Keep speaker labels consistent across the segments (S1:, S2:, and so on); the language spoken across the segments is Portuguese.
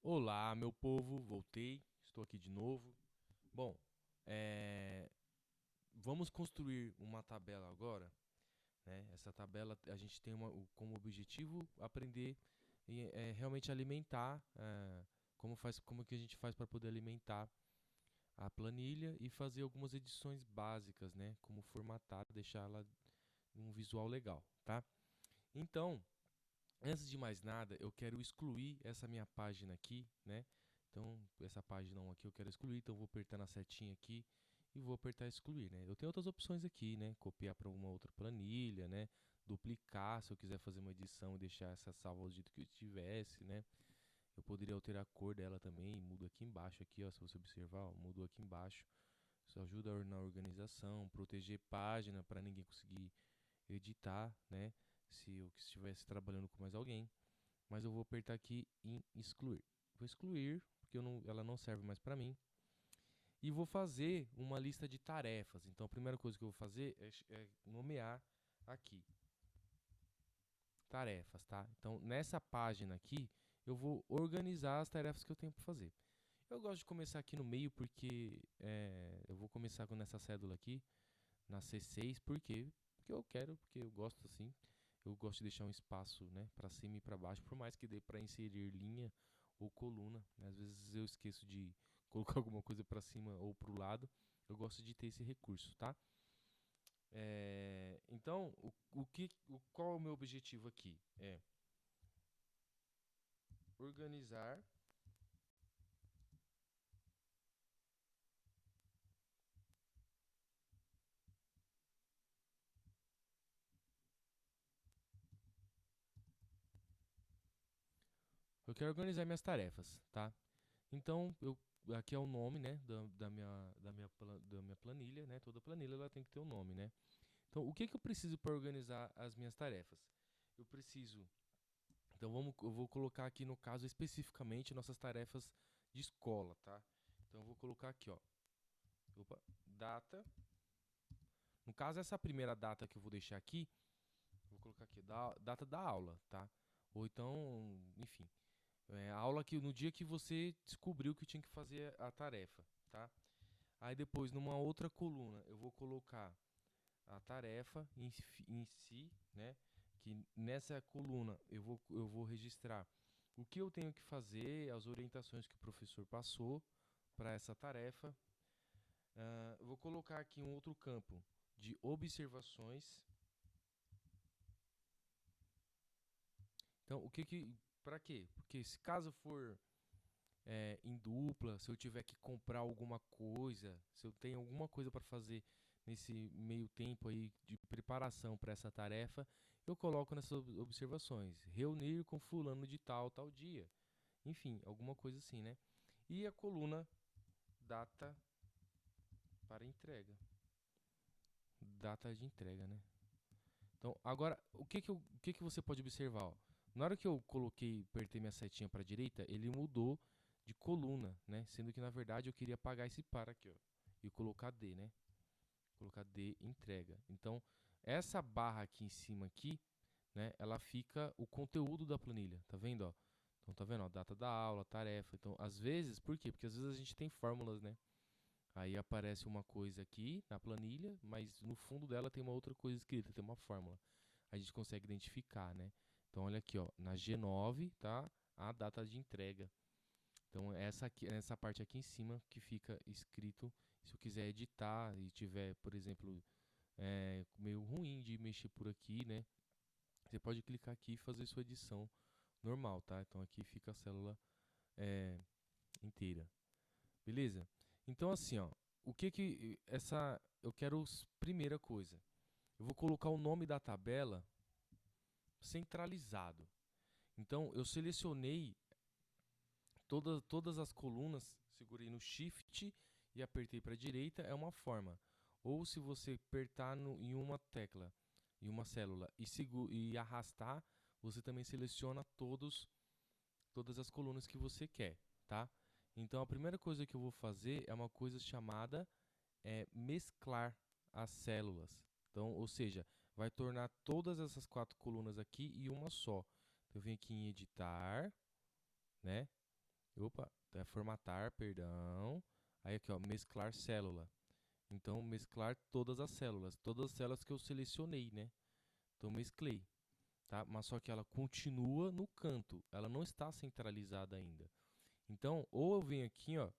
S1: Olá, meu povo, voltei, estou aqui de novo. Bom, é, vamos construir uma tabela agora, né? Essa tabela a gente tem como objetivo aprender e realmente alimentar, como que a gente faz para poder alimentar a planilha e fazer algumas edições básicas, né? Como formatar, deixar ela um visual legal, tá? Então, antes de mais nada, eu quero excluir essa minha página aqui, né? Então, essa página 1 aqui eu quero excluir, então eu vou apertar na setinha aqui e vou apertar excluir, né? Eu tenho outras opções aqui, né? Copiar para uma outra planilha, né? Duplicar, se eu quiser fazer uma edição e deixar essa salva ao jeito que eu tivesse, né? Eu poderia alterar a cor dela também, mudo aqui embaixo aqui, ó, se você observar, ó, mudo aqui embaixo. Isso ajuda na organização, proteger página para ninguém conseguir editar, né? Se eu estivesse trabalhando com mais alguém, mas eu vou apertar aqui em excluir. Vou excluir, porque ela não serve mais para mim. E vou fazer uma lista de tarefas. Então a primeira coisa que eu vou fazer é nomear aqui tarefas, tá? Então nessa página aqui eu vou organizar as tarefas que eu tenho para fazer. Eu gosto de começar aqui no meio porque eu vou começar com essa cédula aqui, na C6, por quê? Porque eu quero, porque eu gosto assim. Eu gosto de deixar um espaço, né, para cima e para baixo, por mais que dê para inserir linha ou coluna, né? Às vezes eu esqueço de colocar alguma coisa para cima ou para o lado. Eu gosto de ter esse recurso, tá? Então, qual é o meu objetivo aqui? É organizar. Eu quero organizar minhas tarefas, tá? Então, aqui é o nome, né, da minha planilha, né? Toda planilha ela tem que ter um nome, né? Então, o que que eu preciso para organizar as minhas tarefas? Eu preciso. Então, eu vou colocar aqui no caso especificamente nossas tarefas de escola, tá? Então, eu vou colocar aqui, ó. Opa, data. No caso, essa primeira data que eu vou deixar aqui, eu vou colocar aqui, data da aula, tá? Ou então, enfim, a aula que no dia que você descobriu que tinha que fazer a tarefa, tá? Aí depois, numa outra coluna, eu vou colocar a tarefa em si, né? Que nessa coluna eu vou registrar o que eu tenho que fazer, as orientações que o professor passou para essa tarefa. Eu vou colocar aqui um outro campo de observações. Então, para quê? Porque se caso for em dupla, se eu tiver que comprar alguma coisa, se eu tenho alguma coisa para fazer nesse meio tempo aí de preparação para essa tarefa, eu coloco nessas observações. Reunir com fulano de tal, tal dia. Enfim, alguma coisa assim, né? E a coluna data para entrega. Data de entrega, né? Então, agora, o que que você pode observar? Ó? Na hora que eu coloquei, apertei minha setinha para a direita, ele mudou de coluna, né? Sendo que na verdade eu queria apagar esse para aqui, ó, e colocar D, né? Colocar D entrega. Então, essa barra aqui em cima aqui, né? Ela fica o conteúdo da planilha, tá vendo, ó? Então, tá vendo, ó, data da aula, tarefa. Então, às vezes, por quê? Porque às vezes a gente tem fórmulas, né? Aí aparece uma coisa aqui na planilha, mas no fundo dela tem uma outra coisa escrita, tem uma fórmula. A gente consegue identificar, né? Então olha aqui, ó, na G9 tá a data de entrega. Então essa parte aqui em cima que fica escrito, se eu quiser editar e tiver, por exemplo, meio ruim de mexer por aqui, né? Você pode clicar aqui e fazer sua edição normal, tá? Então aqui fica a célula é, inteira. Beleza? Então assim, ó, o que que essa eu quero primeira coisa. Eu vou colocar o nome da tabela centralizado. Então eu selecionei todas as colunas, segurei no Shift e apertei para a direita, é uma forma. Ou se você apertar em uma tecla, em uma célula e arrastar, você também seleciona todas as colunas que você quer, tá? Então a primeira coisa que eu vou fazer é uma coisa chamada mesclar as células. Então, ou seja, vai tornar todas essas quatro colunas aqui em uma só. Então, eu venho aqui em editar, né? Opa, é formatar, perdão. Aí aqui, ó, mesclar célula. Então, mesclar todas as células que eu selecionei, né? Então, mesclei, tá? Mas só que ela continua no canto, ela não está centralizada ainda. Então, ou eu venho aqui, ó,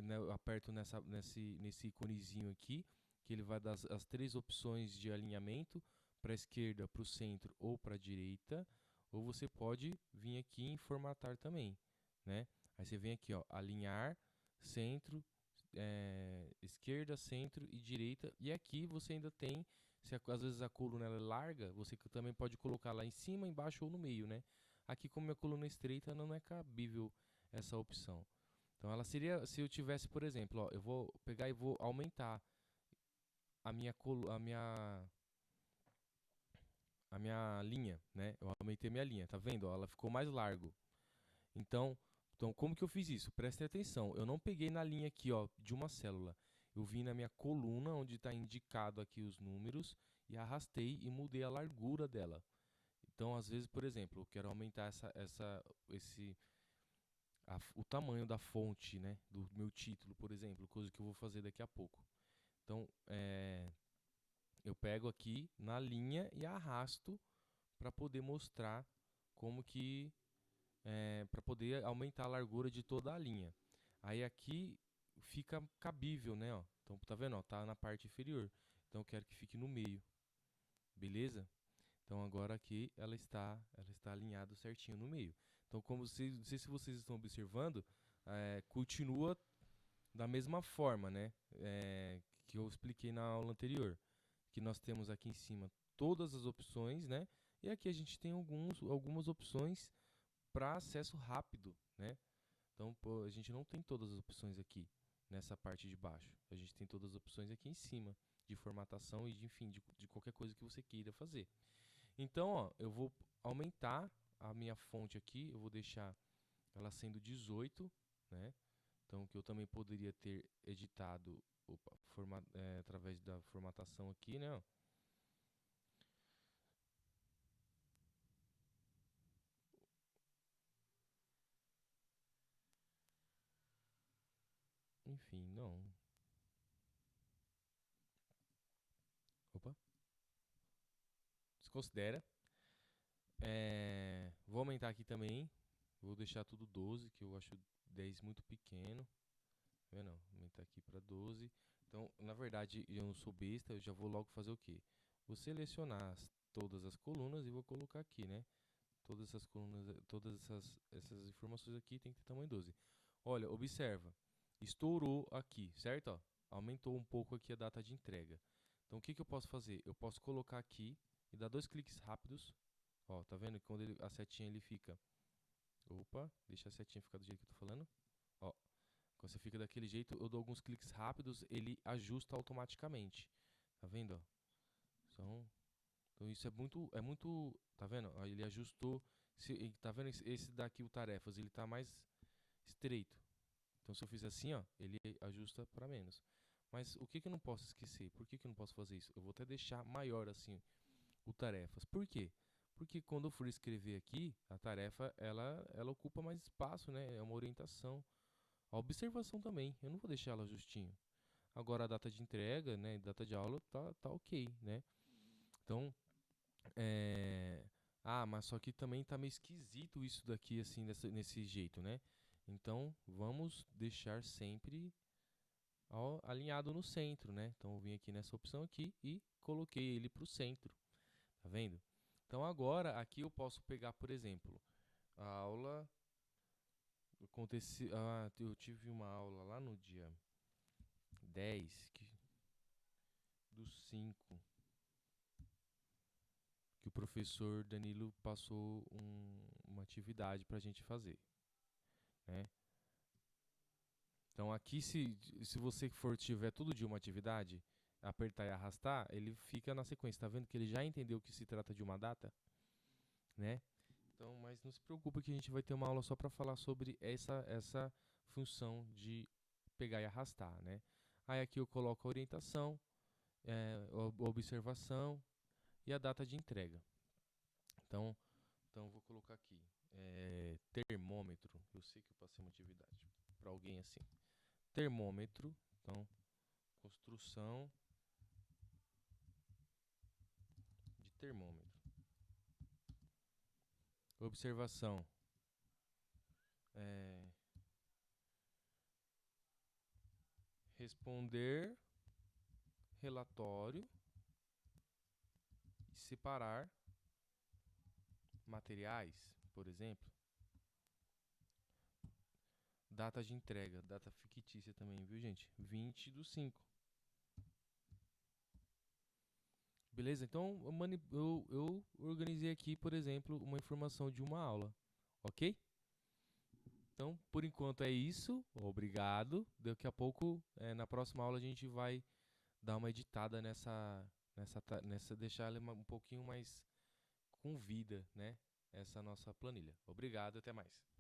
S1: né, eu aperto nesse íconezinho aqui, que ele vai dar as três opções de alinhamento, para a esquerda, para o centro ou para a direita, ou você pode vir aqui em formatar também, né? Aí você vem aqui, ó, alinhar, centro, esquerda, centro e direita, e aqui você ainda tem, se às vezes a coluna ela é larga, você também pode colocar lá em cima, embaixo ou no meio, né? Aqui, como a coluna é estreita, não é cabível essa opção. Então ela seria, se eu tivesse, por exemplo, ó, eu vou pegar e vou aumentar a minha a minha linha, né? Eu aumentei minha linha, tá vendo? Ó, ela ficou mais largo. Então, então como que eu fiz isso? Prestem atenção. Eu não peguei na linha aqui, ó, de uma célula. Eu vim na minha coluna onde está indicado aqui os números e arrastei e mudei a largura dela. Então, às vezes, por exemplo, eu quero aumentar o tamanho da fonte, né, do meu título, por exemplo, coisa que eu vou fazer daqui a pouco. Então, eu pego aqui na linha e arrasto para poder mostrar como que, para poder aumentar a largura de toda a linha. Aí aqui fica cabível, né, ó. Então, tá vendo, ó, tá na parte inferior. Então, eu quero que fique no meio, beleza? Então, agora aqui ela está alinhada certinho no meio. Então, como vocês, não sei se vocês estão observando, continua da mesma forma, né? Que eu expliquei na aula anterior, que nós temos aqui em cima todas as opções, né? E aqui a gente tem algumas opções para acesso rápido, né? Então, pô, a gente não tem todas as opções aqui nessa parte de baixo. A gente tem todas as opções aqui em cima de formatação e enfim, de qualquer coisa que você queira fazer. Então, ó, eu vou aumentar a minha fonte aqui, eu vou deixar ela sendo 18, né? Então, que eu também poderia ter editado através da formatação aqui, né? Enfim, não. Opa, desconsidera. Vou aumentar aqui também. Vou deixar tudo 12, que eu acho 10 muito pequeno. Tá vendo? Aumentar aqui para 12. Então, na verdade, eu não sou besta, eu já vou logo fazer o quê? Vou selecionar todas as colunas e vou colocar aqui, né? Todas essas colunas, todas essas informações aqui tem que ter tamanho 12. Olha, observa. Estourou aqui, certo? Ó, aumentou um pouco aqui a data de entrega. Então, o que eu posso fazer? Eu posso colocar aqui e dar dois cliques rápidos. Ó, tá vendo que quando a setinha ele fica... Opa, deixa a setinha ficar do jeito que eu tô falando. Ó, quando você fica daquele jeito, eu dou alguns cliques rápidos, ele ajusta automaticamente. Tá vendo? Ó? Então isso é muito, tá vendo? Ó, ele ajustou, tá vendo esse daqui, o tarefas, ele tá mais estreito. Então se eu fizer assim, ó, ele ajusta para menos. Mas o que que eu não posso esquecer? Por que que eu não posso fazer isso? Eu vou até deixar maior assim o tarefas. Por quê? Porque quando eu for escrever aqui, a tarefa ela ocupa mais espaço, né? É uma orientação. A observação também, eu não vou deixar ela justinho. Agora a data de entrega, né, data de aula tá ok, né? Então, é... mas só que também tá meio esquisito isso daqui, assim, nesse jeito, né? Então, vamos deixar sempre alinhado no centro, né? Então, eu vim aqui nessa opção aqui e coloquei ele para o centro, tá vendo? Então, agora, aqui eu posso pegar, por exemplo, a aula... eu tive uma aula lá no dia 10 do 5 que o professor Danilo passou uma atividade para a gente fazer, né? Então aqui se você for tiver todo dia uma atividade, apertar e arrastar, ele fica na sequência. Tá vendo que ele já entendeu que se trata de uma data, né? Então, mas não se preocupe que a gente vai ter uma aula só para falar sobre essa função de pegar e arrastar, né? Aí aqui eu coloco a orientação, observação e a data de entrega. Então, vou colocar aqui termômetro. Eu sei que eu passei assim. Termômetro, então, construção de termômetro. Observação. Responder relatório e separar materiais, por exemplo. Data de entrega, data fictícia também, viu, gente? 20/5. Beleza? Então, eu organizei aqui, por exemplo, uma informação de uma aula, ok? Então, por enquanto é isso. Obrigado. Daqui a pouco, na próxima aula, a gente vai dar uma editada nessa deixar ela um pouquinho mais com vida, né? Essa nossa planilha. Obrigado, até mais.